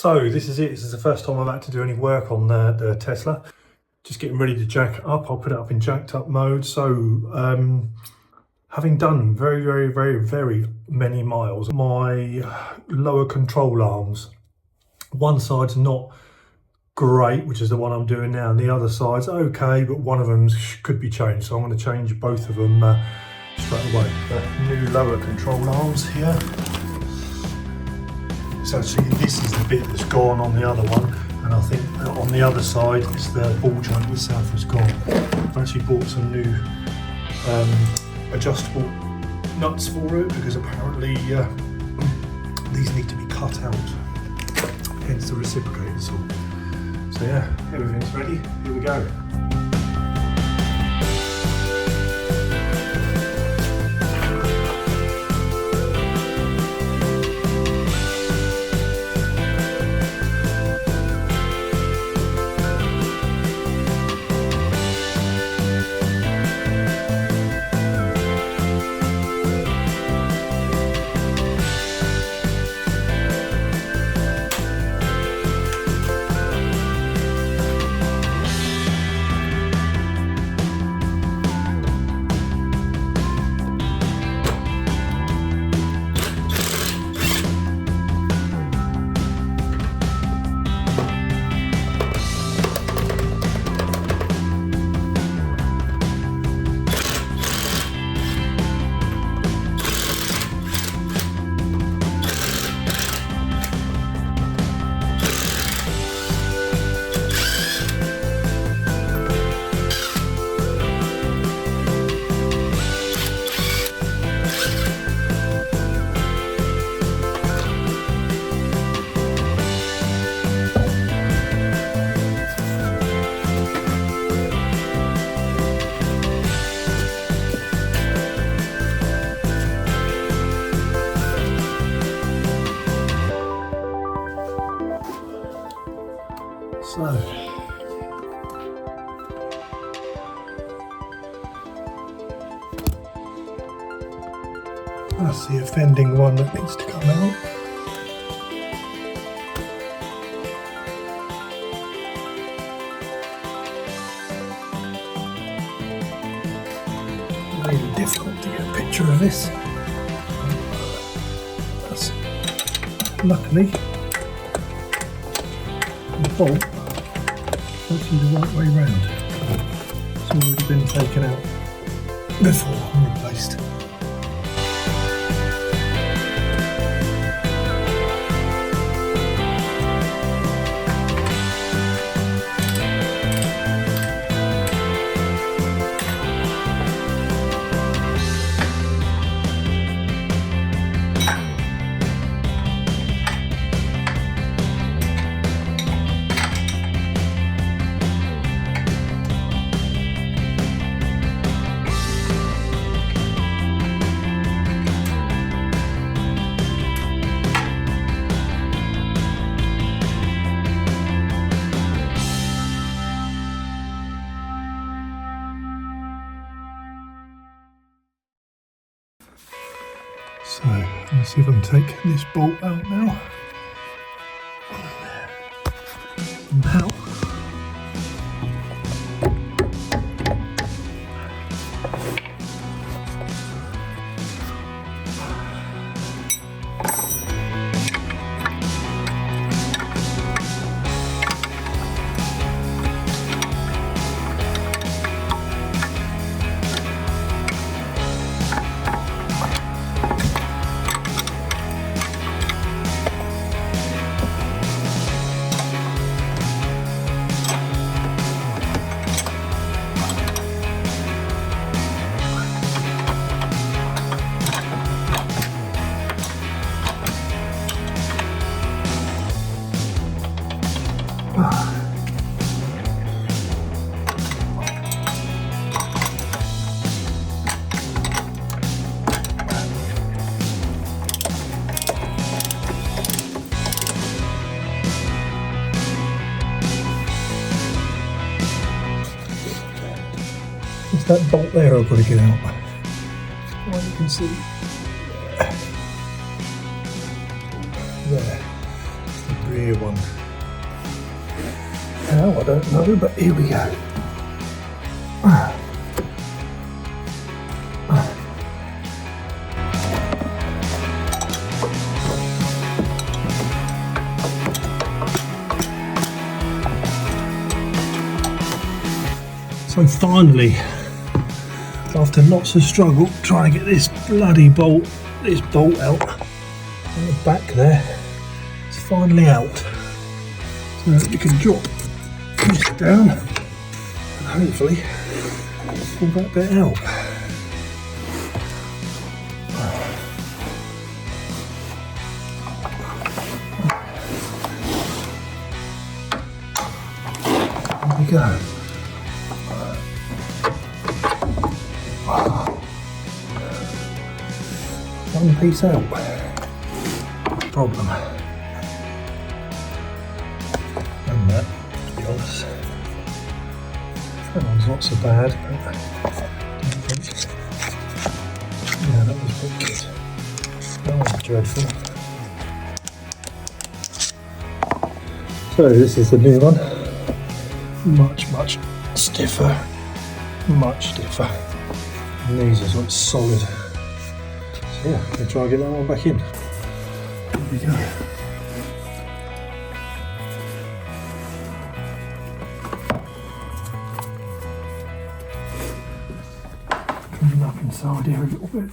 So this is it. This is the first time I've had to do any work on the Tesla. Just getting ready to jack it up. I'll put it up in jacked up mode. So having done very many miles, my lower control arms, one side's not great, which is the one I'm doing now, and the other side's okay, but one of them could be changed. So I'm going to change both of them straight away. The new lower control arms here. So actually this is the bit that's gone on the other one, and I think on the other side it's the ball joint itself has gone. I've actually bought some new adjustable nuts for it because apparently these need to be cut out, hence the reciprocator saw. So yeah, everything's ready, here we go. So that's the offending one that needs to come out. Really difficult to get a picture of this. That's, luckily the bolt actually the right way round. It's already been taken out before and replaced. So let's see if I can take this bolt out now. Somehow. It's that bolt there I've got to get out. Well, you can see there. The rear one. How? I don't know, but here we go. So finally, after lots of struggle trying to get this bloody bolt out on the back there, it's finally out. So you can drop this down and hopefully pull that bit out. There we go. One piece out. Problem. And that, to be honest, that one's not so bad, but yeah, that was wicked. That was dreadful. So this is the new one. Much stiffer. Much stiffer. And these are like solid. So yeah, I'm going to try and get that one back in. Here we go. Coming up inside here a little bit.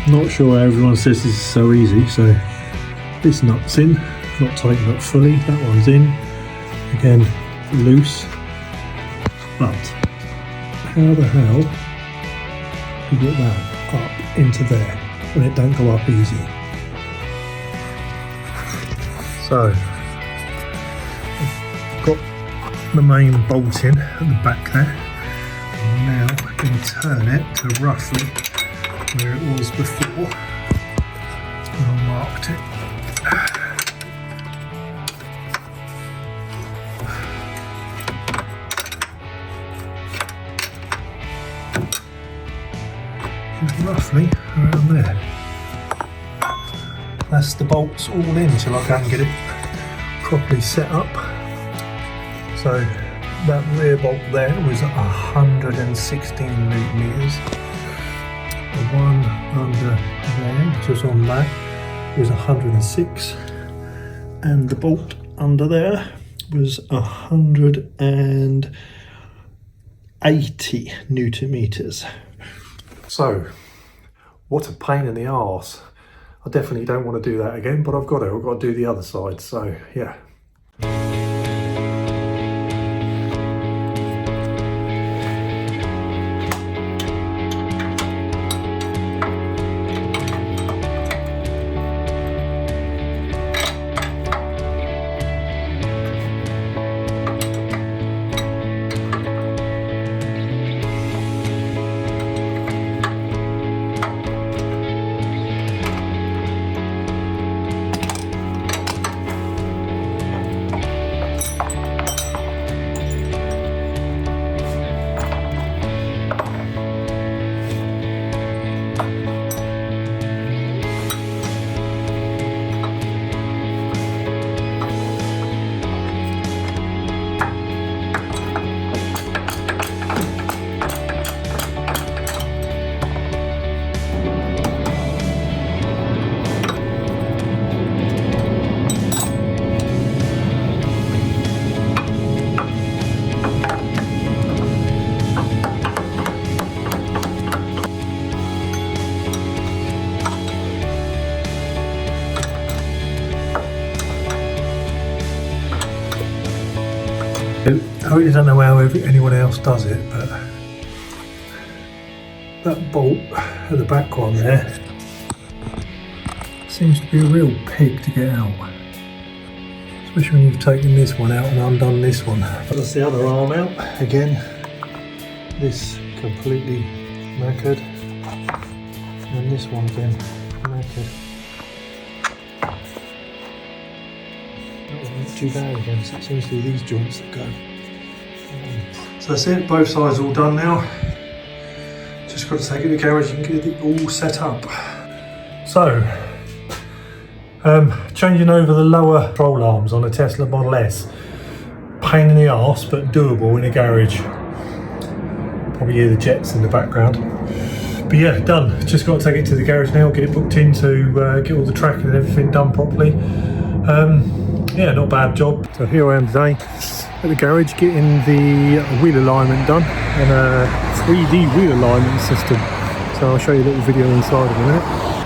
Not sure how everyone says this is so easy, so this nut's in, not tightened up fully, that one's in, again loose, but how the hell you get that up into there when it don't go up easy? So I've got the main bolt in at the back there, and now I can turn it to roughly where it was before. I marked it. Just roughly around there. That's the bolts all in till I can get it properly set up. So that rear bolt there was 116 millimeters. The one under there, which was on that, was 106, and the bolt under there was 180 newton meters. So, what a pain in the arse. I definitely don't want to do that again, but I've got to do the other side, so yeah. I really don't know how anyone else does it, but that bolt at the back one there seems to be a real pig to get out. Especially when you've taken this one out and undone this one. But that's the other arm out. Again, this completely knackered. And this one again, knackered. That was not too bad again, so it seems to be these joints that go. So that's it, both sides all done now. Just got to take it to the garage and get it all set up. So, changing over the lower control arms on a Tesla Model S. Pain in the arse, but doable in a garage. Probably hear the jets in the background. But yeah, done. Just got to take it to the garage now, get it booked in to get all the tracking and everything done properly. Yeah, not a bad job. So here I am today at the garage getting the wheel alignment done and a 3D wheel alignment system. So I'll show you a little video inside in a minute.